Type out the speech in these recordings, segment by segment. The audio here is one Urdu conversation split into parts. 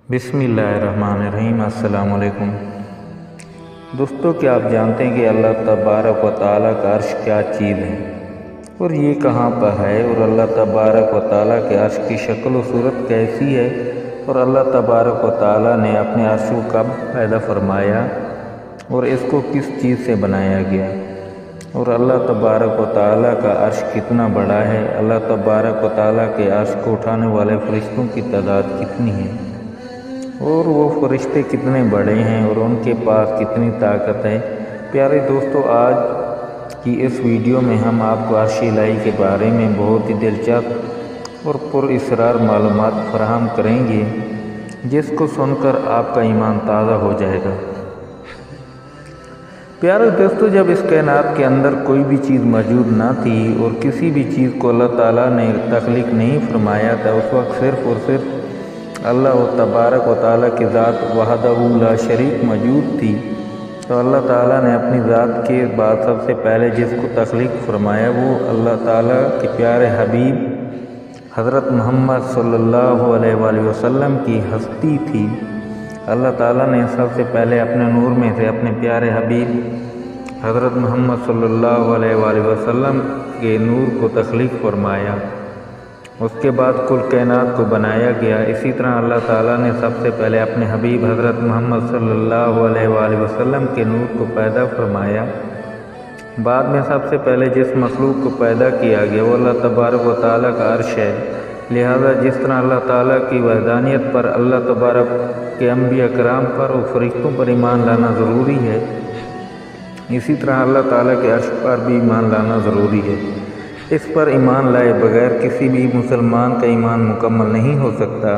بسم اللہ الرحمن الرحیم۔ السلام علیکم دوستو، کیا آپ جانتے ہیں کہ اللہ تبارک و تعالیٰ کا عرش کیا چیز ہے اور یہ کہاں پر ہے، اور اللہ تبارک و تعالیٰ کے عرش کی شکل و صورت کیسی ہے، اور اللہ تبارک و تعالیٰ نے اپنے عرش کو کب پیدا فرمایا اور اس کو کس چیز سے بنایا گیا، اور اللہ تبارک و تعالیٰ کا عرش کتنا بڑا ہے، اللہ تبارک و تعالیٰ کے عرش کو اٹھانے والے فرشتوں کی تعداد کتنی ہے، اور وہ فرشتے کتنے بڑے ہیں اور ان کے پاس کتنی طاقت ہے۔ پیارے دوستو، آج کی اس ویڈیو میں ہم آپ کو عرش الہی کے بارے میں بہت ہی دلچسپ اور پر اسرار معلومات فراہم کریں گے، جس کو سن کر آپ کا ایمان تازہ ہو جائے گا۔ پیارے دوستو، جب اس کائنات کے اندر کوئی بھی چیز موجود نہ تھی اور کسی بھی چیز کو اللہ تعالیٰ نے تخلیق نہیں فرمایا تھا، اس وقت صرف اور صرف اللہ تبارک و تعالیٰ کی ذات وحدہ لا شریک موجود تھی، تو اللہ تعالیٰ نے اپنی ذات کے بعد سب سے پہلے جس کو تخلیق فرمایا وہ اللہ تعالیٰ کے پیارے حبیب حضرت محمد صلی اللہ علیہ وآلہ وسلم کی ہستی تھی۔ اللہ تعالیٰ نے سب سے پہلے اپنے نور میں سے اپنے پیارے حبیب حضرت محمد صلی اللہ علیہ وآلہ وسلم کے نور کو تخلیق فرمایا، اس کے بعد کل کائنات کو بنایا گیا۔ اسی طرح اللہ تعالیٰ نے سب سے پہلے اپنے حبیب حضرت محمد صلی اللہ علیہ وآلہ وسلم کے نور کو پیدا فرمایا۔ بعد میں سب سے پہلے جس مخلوق کو پیدا کیا گیا وہ اللہ تبارک و تعالیٰ کا عرش ہے۔ لہذا جس طرح اللہ تعالیٰ کی وحدانیت پر اللہ تبارک کے انبیاء کرام پر اور فرشتوں پر ایمان لانا ضروری ہے، اسی طرح اللہ تعالیٰ کے عرش پر بھی ایمان لانا ضروری ہے۔ اس پر ایمان لائے بغیر کسی بھی مسلمان کا ایمان مکمل نہیں ہو سکتا۔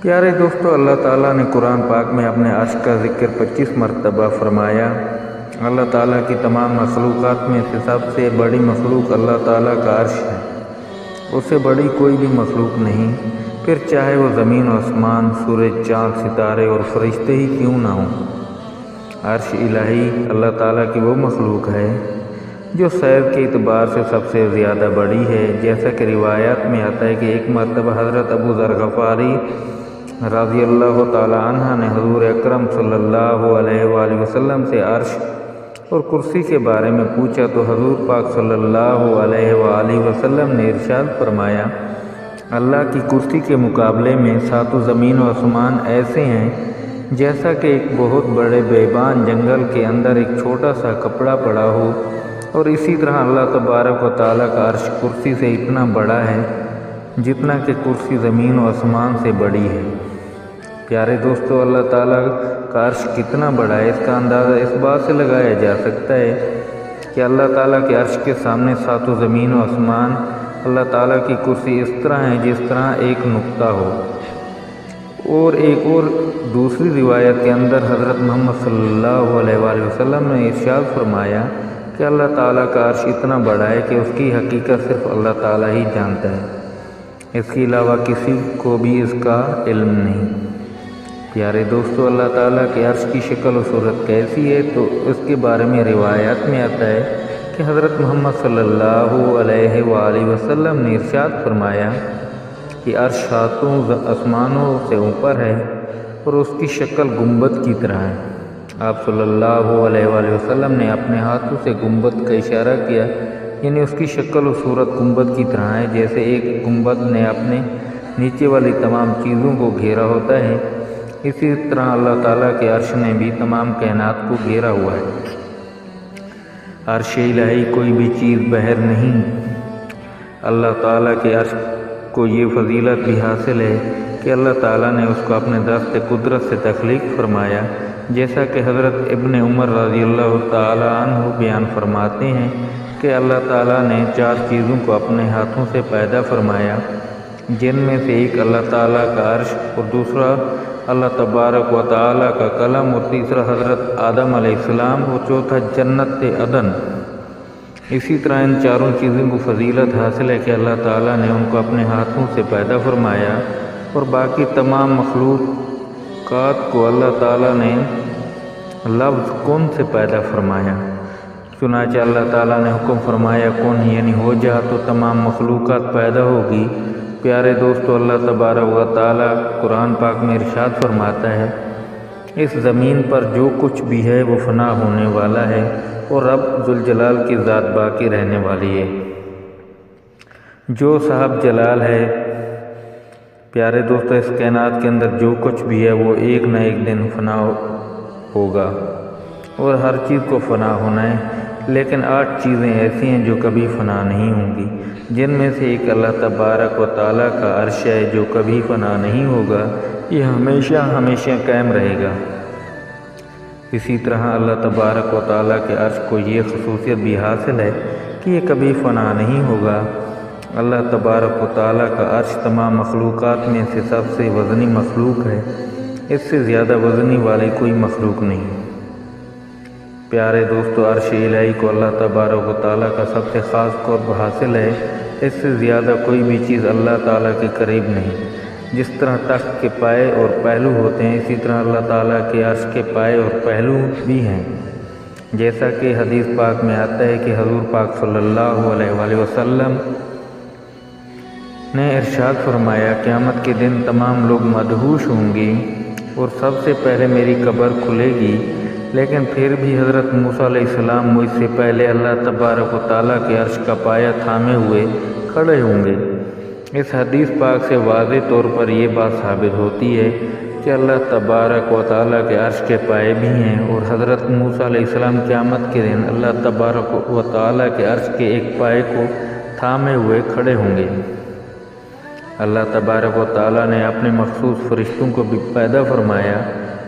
پیارے دوستو، اللہ تعالیٰ نے قرآن پاک میں اپنے عرش کا ذکر 25 مرتبہ فرمایا۔ اللہ تعالیٰ کی تمام مخلوقات میں سے سب سے بڑی مخلوق اللہ تعالیٰ کا عرش ہے، اس سے بڑی کوئی بھی مخلوق نہیں، پھر چاہے وہ زمین و آسمان، سورج، چاند، ستارے اور فرشتے ہی کیوں نہ ہوں۔ عرش الہی اللہ تعالیٰ کی وہ مخلوق ہے جو سائز کے اعتبار سے سب سے زیادہ بڑی ہے، جیسا کہ روایات میں آتا ہے کہ ایک مرتبہ حضرت ابو ذر غفاری رضی اللہ تعالی عنہ نے حضور اکرم صلی اللہ علیہ وآلہ وسلم سے عرش اور کرسی کے بارے میں پوچھا، تو حضور پاک صلی اللہ علیہ وآلہ وسلم نے ارشاد فرمایا، اللہ کی کرسی کے مقابلے میں ساتوں زمین و آسمان ایسے ہیں جیسا کہ ایک بہت بڑے بیابان جنگل کے اندر ایک چھوٹا سا کپڑا پڑا ہو، اور اسی طرح اللہ تبارک و تعالیٰ کا عرش کرسی سے اتنا بڑا ہے جتنا کہ کرسی زمین و آسمان سے بڑی ہے۔ پیارے دوستو، اللہ تعالیٰ کا عرش کتنا بڑا ہے، اس کا اندازہ اس بات سے لگایا جا سکتا ہے کہ اللہ تعالیٰ کے عرش کے سامنے ساتوں زمین و آسمان اللہ تعالیٰ کی کرسی اس طرح ہے جس طرح ایک نقطہ ہو۔ اور ایک اور دوسری روایت کے اندر حضرت محمد صلی اللہ علیہ وآلہ وسلم نے ارشاد فرمایا کہ اللہ تعالیٰ کا عرش اتنا بڑا ہے کہ اس کی حقیقت صرف اللہ تعالیٰ ہی جانتا ہے، اس کے علاوہ کسی کو بھی اس کا علم نہیں۔ پیارے دوستو، اللہ تعالیٰ کے عرش کی شکل و صورت کیسی ہے، تو اس کے بارے میں روایات میں آتا ہے کہ حضرت محمد صلی اللہ علیہ وآلہ وسلم نے ارشاد فرمایا کہ عرش ساتوں آسمانوں سے اوپر ہے اور اس کی شکل گنبد کی طرح ہے۔ آپ صلی اللہ علیہ وآلہ وسلم نے اپنے ہاتھوں سے گنبد کا اشارہ کیا، یعنی اس کی شکل و صورت گنبد کی طرح ہے، جیسے ایک گنبد نے اپنے نیچے والی تمام چیزوں کو گھیرا ہوتا ہے، اسی طرح اللہ تعالیٰ کے عرش نے بھی تمام کائنات کو گھیرا ہوا ہے۔ عرش الہی کوئی بھی چیز بحر نہیں۔ اللہ تعالیٰ کے عرش کو یہ فضیلت بھی حاصل ہے کہ اللہ تعالیٰ نے اس کو اپنے دست قدرت سے تخلیق فرمایا، جیسا کہ حضرت ابن عمر رضی اللہ تعالی عنہ بیان فرماتے ہیں کہ اللہ تعالیٰ نے 4 چیزوں کو اپنے ہاتھوں سے پیدا فرمایا، جن میں سے ایک اللہ تعالیٰ کا عرش، اور دوسرا اللہ تبارک و تعالیٰ کا قلم، اور تیسرا حضرت آدم علیہ السلام، اور چوتھا جنت عدن۔ اسی طرح ان 4 چیزوں کو فضیلت حاصل ہے کہ اللہ تعالیٰ نے ان کو اپنے ہاتھوں سے پیدا فرمایا، اور باقی تمام مخلوقات کو اللہ تعالیٰ نے لفظ کن سے پیدا فرمایا۔ چنانچہ اللہ تعالیٰ نے حکم فرمایا کن، یعنی ہو جا، تو تمام مخلوقات پیدا ہوگی، پیارے دوستو، اللہ تبارک و تعالی قرآن پاک میں ارشاد فرماتا ہے، اس زمین پر جو کچھ بھی ہے وہ فنا ہونے والا ہے اور رب ذوالجلال کی ذات باقی رہنے والی ہے۔ جو صاحب جلال ہے، پیارے دوستو، اس کائنات کے اندر جو کچھ بھی ہے وہ ایک نہ ایک دن فنا ہوگا اور ہر چیز کو فنا ہونا ہے، لیکن 8 چیزیں ایسی ہیں جو کبھی فنا نہیں ہوں گی، جن میں سے ایک اللہ تبارک و تعالیٰ کا عرش ہے جو کبھی فنا نہیں ہوگا، یہ ہمیشہ ہمیشہ قائم رہے گا۔ اسی طرح اللہ تبارک و تعالیٰ کے عرش کو یہ خصوصیت بھی حاصل ہے کہ یہ کبھی فنا نہیں ہوگا۔ اللہ تبارک و تعالیٰ کا عرش تمام مخلوقات میں سے سب سے وزنی مخلوق ہے، اس سے زیادہ وزنی والی کوئی مخلوق نہیں۔ پیارے دوستو، عرش الہی کو اللہ تبارک و تعالیٰ کا سب سے خاص قرب حاصل ہے، اس سے زیادہ کوئی بھی چیز اللہ تعالیٰ کے قریب نہیں۔ جس طرح تخت کے پائے اور پہلو ہوتے ہیں، اسی طرح اللہ تعالیٰ کے عرش کے پائے اور پہلو بھی ہیں، جیسا کہ حدیث پاک میں آتا ہے کہ حضور پاک صلی اللہ علیہ وآلہ وسلم نے ارشاد فرمایا، قیامت کے دن تمام لوگ مدہوش ہوں گے اور سب سے پہلے میری قبر کھلے گی، لیکن پھر بھی حضرت موسیٰ علیہ السلام مجھ سے پہلے اللہ تبارک و تعالیٰ کے عرش کا پایہ تھامے ہوئے کھڑے ہوں گے۔ اس حدیث پاک سے واضح طور پر یہ بات ثابت ہوتی ہے کہ اللہ تبارک و تعالیٰ کے عرش کے پائے بھی ہیں اور حضرت موسیٰ علیہ السلام قیامت کے دن اللہ تبارک و تعالیٰ کے عرش کے ایک پائے کو تھامے ہوئے کھڑے ہوں گے۔ اللہ تبارک و تعالیٰ نے اپنے مخصوص فرشتوں کو بھی پیدا فرمایا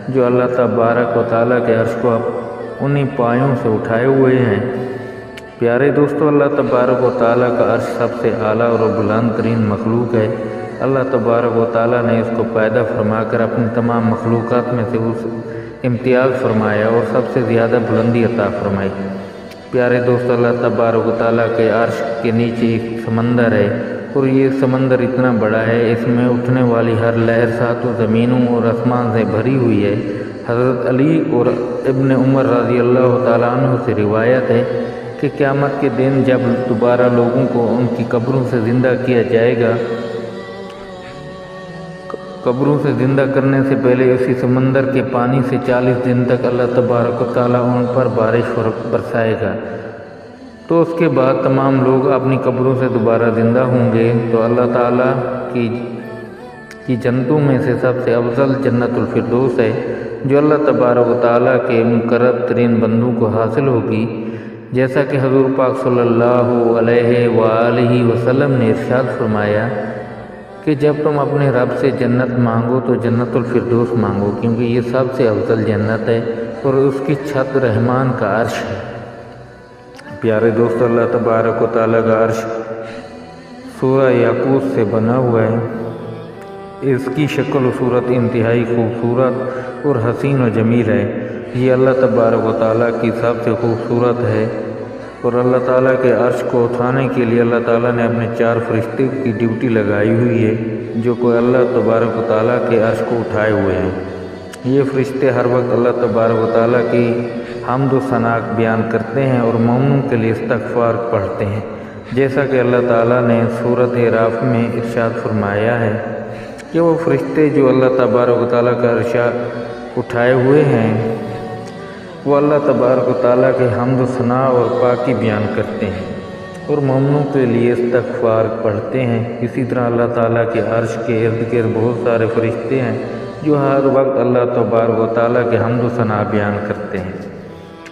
جو اللہ تبارک و تعالیٰ کے عرش کو انہی پایوں سے اٹھائے ہوئے ہیں۔ پیارے دوستو، اللہ تبارک و تعالیٰ کا عرش سب سے اعلیٰ اور بلند ترین مخلوق ہے۔ اللہ تبارک و تعالیٰ نے اس کو پیدا فرما کر اپنی تمام مخلوقات میں سے اس امتیاز فرمایا اور سب سے زیادہ بلندی عطا فرمائی۔ پیارے دوستو، اللہ تبارک و تعالیٰ کے عرش کے نیچے ایک سمندر ہے اور یہ سمندر اتنا بڑا ہے، اس میں اٹھنے والی ہر لہر 7 زمینوں اور آسمان سے بھری ہوئی ہے۔ حضرت علی اور ابن عمر رضی اللہ تعالیٰ عنہ سے روایت ہے کہ قیامت کے دن جب دوبارہ لوگوں کو ان کی قبروں سے زندہ کیا جائے گا، قبروں سے زندہ کرنے سے پہلے اسی سمندر کے پانی سے 40 دن تک اللہ تبارک و تعالیٰ ان پر بارش برسائے گا، تو اس کے بعد تمام لوگ اپنی قبروں سے دوبارہ زندہ ہوں گے۔ تو اللہ تعالیٰ کی جنتوں میں سے سب سے افضل جنت الفردوس ہے، جو اللہ تبارک و تعالیٰ کے مقرب ترین بندوں کو حاصل ہوگی، جیسا کہ حضور پاک صلی اللہ علیہ وآلہ وسلم نے ارشاد فرمایا کہ جب تم اپنے رب سے جنت مانگو تو جنت الفردوس مانگو، کیونکہ یہ سب سے افضل جنت ہے اور اس کی چھت رحمان کا عرش ہے۔ پیارے دوستو، اللہ تبارک و تعالیٰ کا عرش سورہ یاقوت سے بنا ہوا ہے۔ اس کی شکل و صورت انتہائی خوبصورت اور حسین و جمیل ہے۔ یہ اللہ تبارک و تعالیٰ کی سب سے خوبصورت ہے اور اللہ تعالیٰ کے عرش کو اٹھانے کے لیے اللہ تعالیٰ نے اپنے 4 فرشتے کی ڈیوٹی لگائی ہوئی ہے، جو کہ اللہ تبارک و تعالیٰ کے عرش کو اٹھائے ہوئے ہیں۔ یہ فرشتے ہر وقت اللہ تبارک و تعالیٰ کی حمد و ثنا بیان کرتے ہیں اور مومنوں کے لیے استغفار پڑھتے ہیں، جیسا کہ اللہ تعالیٰ نے سورۃ اعراف میں ارشاد فرمایا ہے کہ وہ فرشتے جو اللہ تبارک و تعالیٰ کا عرش اٹھائے ہوئے ہیں، وہ اللہ تبارک و تعالیٰ کے حمد و ثنا اور پاکی بیان کرتے ہیں اور مومنوں کے لیے استغفار پڑھتے ہیں۔ اسی طرح اللہ تعالیٰ کے عرش کے ارد گرد بہت سارے فرشتے ہیں جو ہر وقت اللہ تبارک و تعالیٰ کے حمد و ثنا بیان کرتے ہیں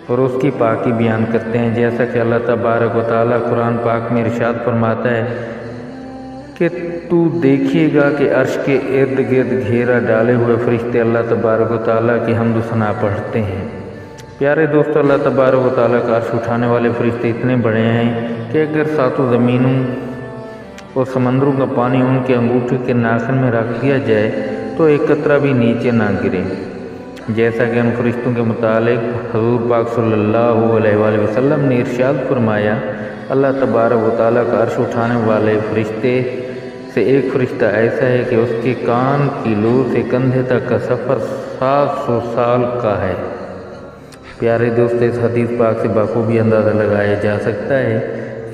اور اس کی پاکی بیان کرتے ہیں، جیسا کہ اللہ تبارک و تعالیٰ قرآن پاک میں ارشاد فرماتا ہے کہ تو دیکھیے گا کہ عرش کے ارد گرد گھیرا ڈالے ہوئے فرشتے اللہ تبارک و تعالیٰ کی حمد و ثنا پڑھتے ہیں۔ پیارے دوستو، اللہ تبارک و تعالیٰ کا عرش اٹھانے والے فرشتے اتنے بڑے ہیں کہ اگر 7 زمینوں اور سمندروں کا پانی ان کے انگوٹھے کے ناخن میں رکھ دیا جائے تو ایک قطرہ بھی نیچے نہ گرے، جیسا کہ ان فرشتوں کے متعلق حضور پاک صلی اللہ علیہ وآلہ وسلم نے ارشاد فرمایا، اللہ تبارک و تعالیٰ کا عرش اٹھانے والے فرشتے سے ایک فرشتہ ایسا ہے کہ اس کے کان کی لو سے کندھے تک کا سفر 700 سال کا ہے۔ پیارے دوست، اس حدیث پاک سے بخوبی اندازہ لگایا جا سکتا ہے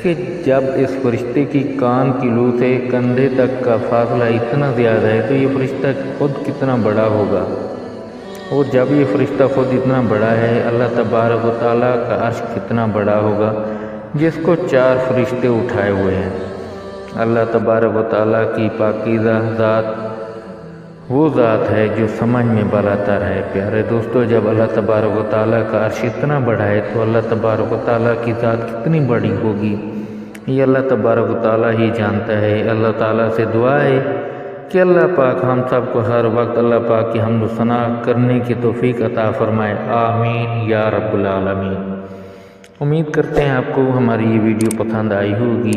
کہ جب اس فرشتے کی کان کی لو سے کندھے تک کا فاصلہ اتنا زیادہ ہے تو یہ فرشتہ خود کتنا بڑا ہوگا، اور جب یہ فرشتہ خود اتنا بڑا ہے اللہ تبارک و تعالیٰ کا عرش کتنا بڑا ہوگا جس کو 4 فرشتے اٹھائے ہوئے ہیں۔ اللہ تبارک و تعالیٰ کی پاکیزہ ذات وہ ذات ہے جو سمجھ میں بالاتر ہے۔ پیارے دوستو، جب اللہ تبارک و تعالیٰ کا عرش اتنا بڑا ہے تو اللہ تبارک و تعالیٰ کی ذات کتنی بڑی ہوگی، یہ اللہ تبارک و تعالیٰ ہی جانتا ہے۔ اللہ تعالیٰ سے دعا ہے کہ اللہ پاک ہم سب کو ہر وقت اللہ پاک کی حمد و ثنا کرنے کی توفیق عطا فرمائے، آمین یا رب العالمین۔ امید کرتے ہیں آپ کو ہماری یہ ویڈیو پسند آئی ہوگی،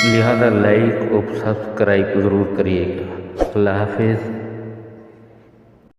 لہذا لائک اور سبسکرائب ضرور کریے گا۔ اللہ حافظ۔